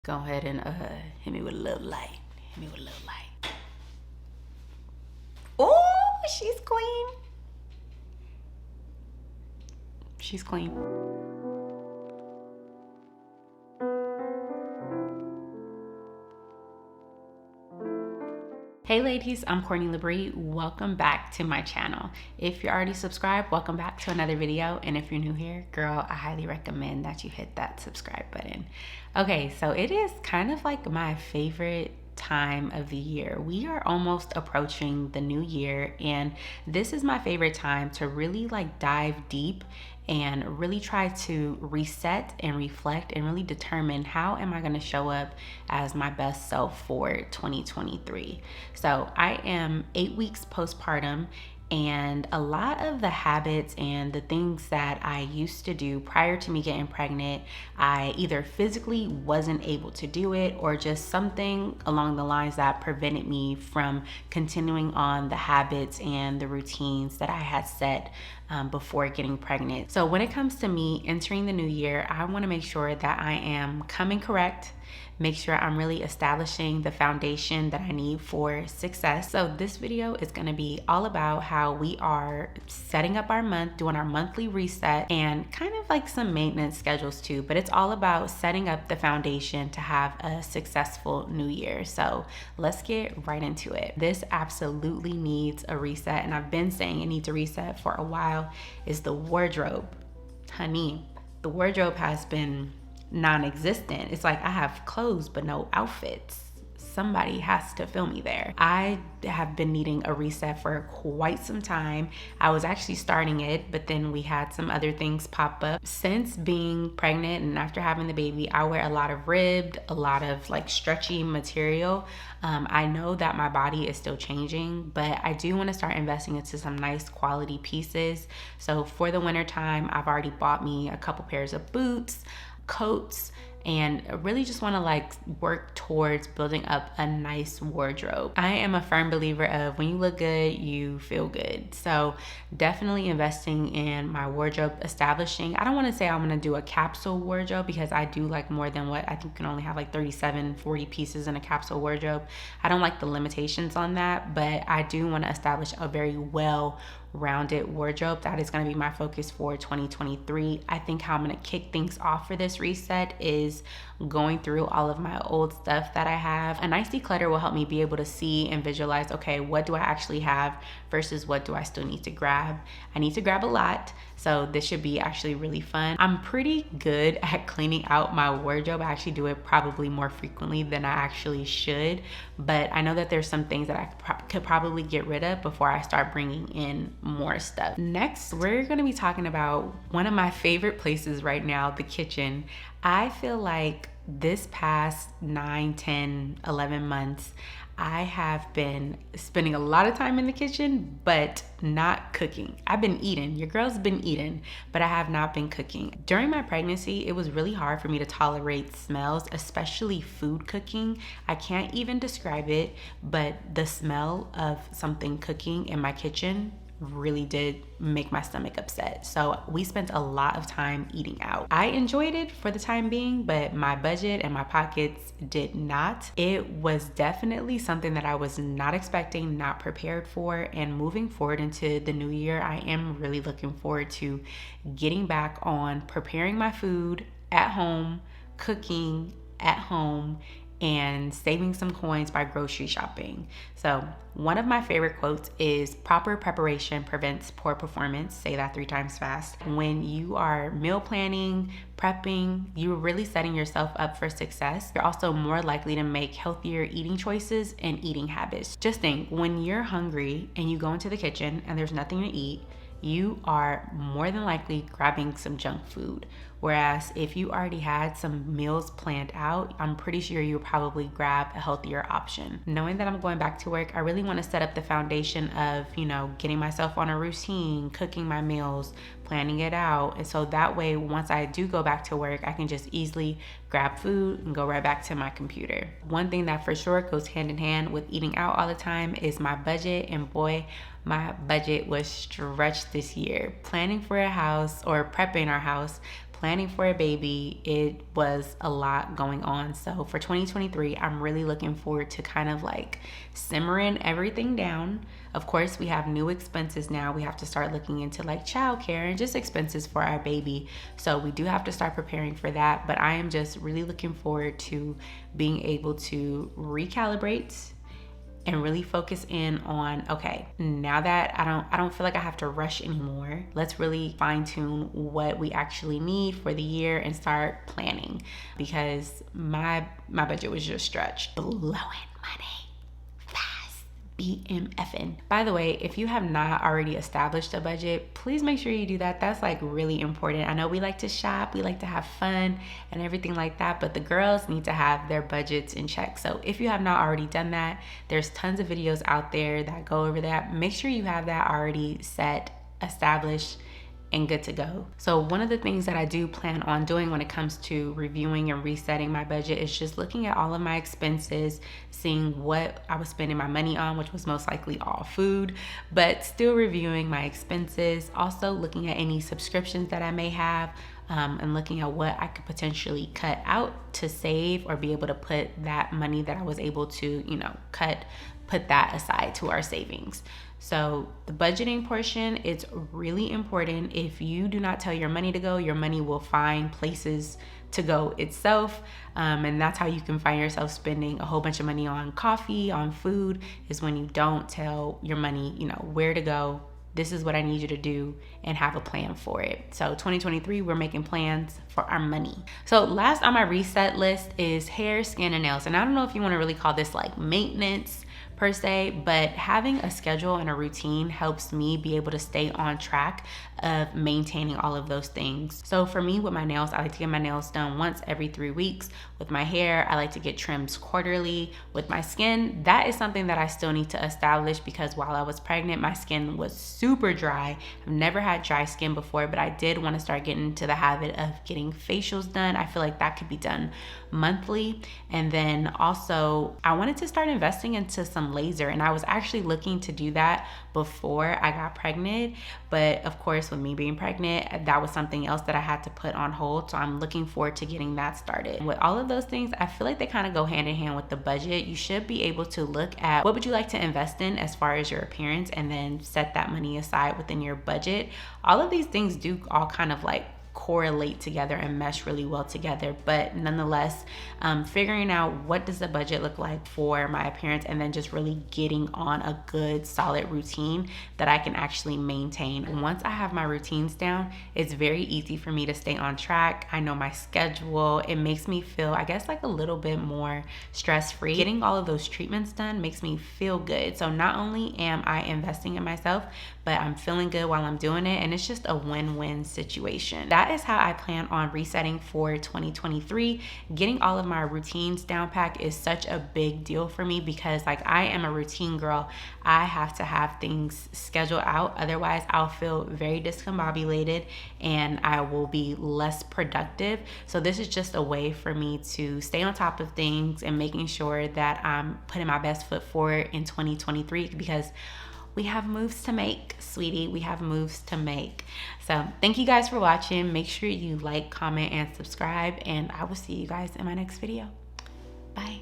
Go ahead and hit me with a little light. Hit me with a little light. Oh, she's queen. She's queen. Hey ladies, I'm Courtney Labree. Welcome back to my channel. If you're already subscribed, welcome back to another video. And if you're new here, girl, I highly recommend that you hit that subscribe button. Okay, so it is kind of like my favorite time of the year. We are almost approaching the new year, and this is my favorite time to really like dive deep and really try to reset and reflect and really determine how am I going to show up as my best self for 2023. So I am 8 weeks postpartum, and a lot of the habits and the things that I used to do prior to me getting pregnant, I either physically wasn't able to do it or just something along the lines that prevented me from continuing on the habits and the routines that I had set before getting pregnant. So when it comes to me entering the new year, I want to make sure that I am coming correct, make sure I'm really establishing the foundation that I need for success. So this video is going to be all about how we are setting up our month, doing our monthly reset, and kind of like some maintenance schedules too, but it's all about setting up the foundation to have a successful new year. So let's get right into it. This absolutely needs a reset, and I've been saying it needs a reset for a while, is the wardrobe. Honey, the wardrobe has been non-existent. It's like I have clothes but no outfits. Somebody has to fill me there. I have been needing a reset for quite some time. I was actually starting it, but then we had some other things pop up. Since being pregnant and after having the baby, I wear a lot of ribbed, a lot of like stretchy material. I know that my body is still changing, but I do want to start investing into some nice quality pieces. So for the winter time, I've already bought me a couple pairs of boots, coats, and really just want to like work towards building up a nice wardrobe. I am a firm believer of when you look good, you feel good. So definitely investing in my wardrobe, establishing, I don't want to say I'm going to do a capsule wardrobe because I do like more than what I think you can only have like 37, 40 pieces in a capsule wardrobe. I don't like the limitations on that, but I do want to establish a very well-rounded wardrobe. That is going to be my focus for 2023. I think how I'm going to kick things off for this reset is going through all of my old stuff that I have. A nice declutter will help me be able to see and visualize, okay, what do I actually have versus what do I still need to grab? I need to grab a lot, so this should be actually really fun. I'm pretty good at cleaning out my wardrobe. I actually do it probably more frequently than I actually should, but I know that there's some things that I could probably get rid of before I start bringing in more stuff. Next, we're going to be talking about one of my favorite places right now, the kitchen. I feel like this past 9, 10, 11 months, I have been spending a lot of time in the kitchen, but not cooking. I've been eating. Your girl's been eating, but I have not been cooking. During my pregnancy, it was really hard for me to tolerate smells, especially food cooking. I can't even describe it, but the smell of something cooking in my kitchen really did make my stomach upset. So we spent a lot of time eating out. I enjoyed it for the time being, but my budget and my pockets did not. It was definitely something that I was not expecting, not prepared for, and moving forward into the new year, I am really looking forward to getting back on preparing my food at home, cooking at home, and saving some coins by grocery shopping. So one of my favorite quotes is proper preparation prevents poor performance. Say that 3 times fast. When you are meal planning, prepping, you're really setting yourself up for success. You're also more likely to make healthier eating choices and eating habits. Just think, when you're hungry and you go into the kitchen and there's nothing to eat, you are more than likely grabbing some junk food. Whereas if you already had some meals planned out, I'm pretty sure you'll probably grab a healthier option. Knowing that I'm going back to work, I really want to set up the foundation of, getting myself on a routine, cooking my meals, planning it out. And so that way, once I do go back to work, I can just easily grab food and go right back to my computer. One thing that for sure goes hand in hand with eating out all the time is my budget. And boy, my budget was stretched this year. Planning for a house or prepping our house, planning for a baby, it was a lot going on. So for 2023, I'm really looking forward to kind of like simmering everything down. Of course, we have new expenses now. We have to start looking into like childcare and just expenses for our baby. So we do have to start preparing for that. But I am just really looking forward to being able to recalibrate and really focus in on, okay, now that I don't feel like I have to rush anymore, let's really fine tune what we actually need for the year and start planning, because my budget was just stretched, blowing money fast, BMFing. By the way, if you have not already established a budget, please make sure you do that. That's like really important. I know we like to shop, we like to have fun and everything like that, but the girls need to have their budgets in check. So if you have not already done that, there's tons of videos out there that go over that. Make sure you have that already set, established, and good to go. So one of the things that I do plan on doing when it comes to reviewing and resetting my budget is just looking at all of my expenses, seeing what I was spending my money on, which was most likely all food, but still reviewing my expenses. Also looking at any subscriptions that I may have, and looking at what I could potentially cut out to save, or be able to put that money that I was able to, put that aside to our savings. So the budgeting portion, it's really important. If you do not tell your money to go, your money will find places to go itself. And that's how you can find yourself spending a whole bunch of money on coffee, on food, is when you don't tell your money, where to go. This is what I need you to do, and have a plan for it. So 2023, we're making plans for our money. So last on my reset list is hair, skin, and nails. And I don't know if you want to really call this like maintenance per se, but having a schedule and a routine helps me be able to stay on track of maintaining all of those things. So for me, with my nails, I like to get my nails done once every 3 weeks. With my hair, I like to get trims quarterly. With my skin, that is something that I still need to establish, because while I was pregnant, my skin was super dry. I've never had dry skin before, but I did want to start getting into the habit of getting facials done. I feel like that could be done monthly. And then also I wanted to start investing into some laser, and I was actually looking to do that before I got pregnant, but of course with me being pregnant, that was something else that I had to put on hold. So I'm looking forward to getting that started. With all of those things, I feel like they kind of go hand in hand with the budget. You should be able to look at what would you like to invest in as far as your appearance, and then set that money aside within your budget. All of these things do all kind of like correlate together and mesh really well together, but nonetheless, figuring out what does the budget look like for my appearance, and then just really getting on a good solid routine that I can actually maintain. Once I have my routines down, it's very easy for me to stay on track. I know my schedule. It makes me feel, I guess, like a little bit more stress-free. Getting all of those treatments done makes me feel good. So not only am I investing in myself, but I'm feeling good while I'm doing it, and it's just a win-win situation. That is how I plan on resetting for 2023. Getting all of my routines down packed is such a big deal for me, because like I am a routine girl. I have to have things scheduled out, otherwise I'll feel very discombobulated and I will be less productive. So this is just a way for me to stay on top of things and making sure that I'm putting my best foot forward in 2023, because we have moves to make, sweetie. We have moves to make. So thank you guys for watching. Make sure you like, comment, and subscribe, and I will see you guys in my next video. Bye.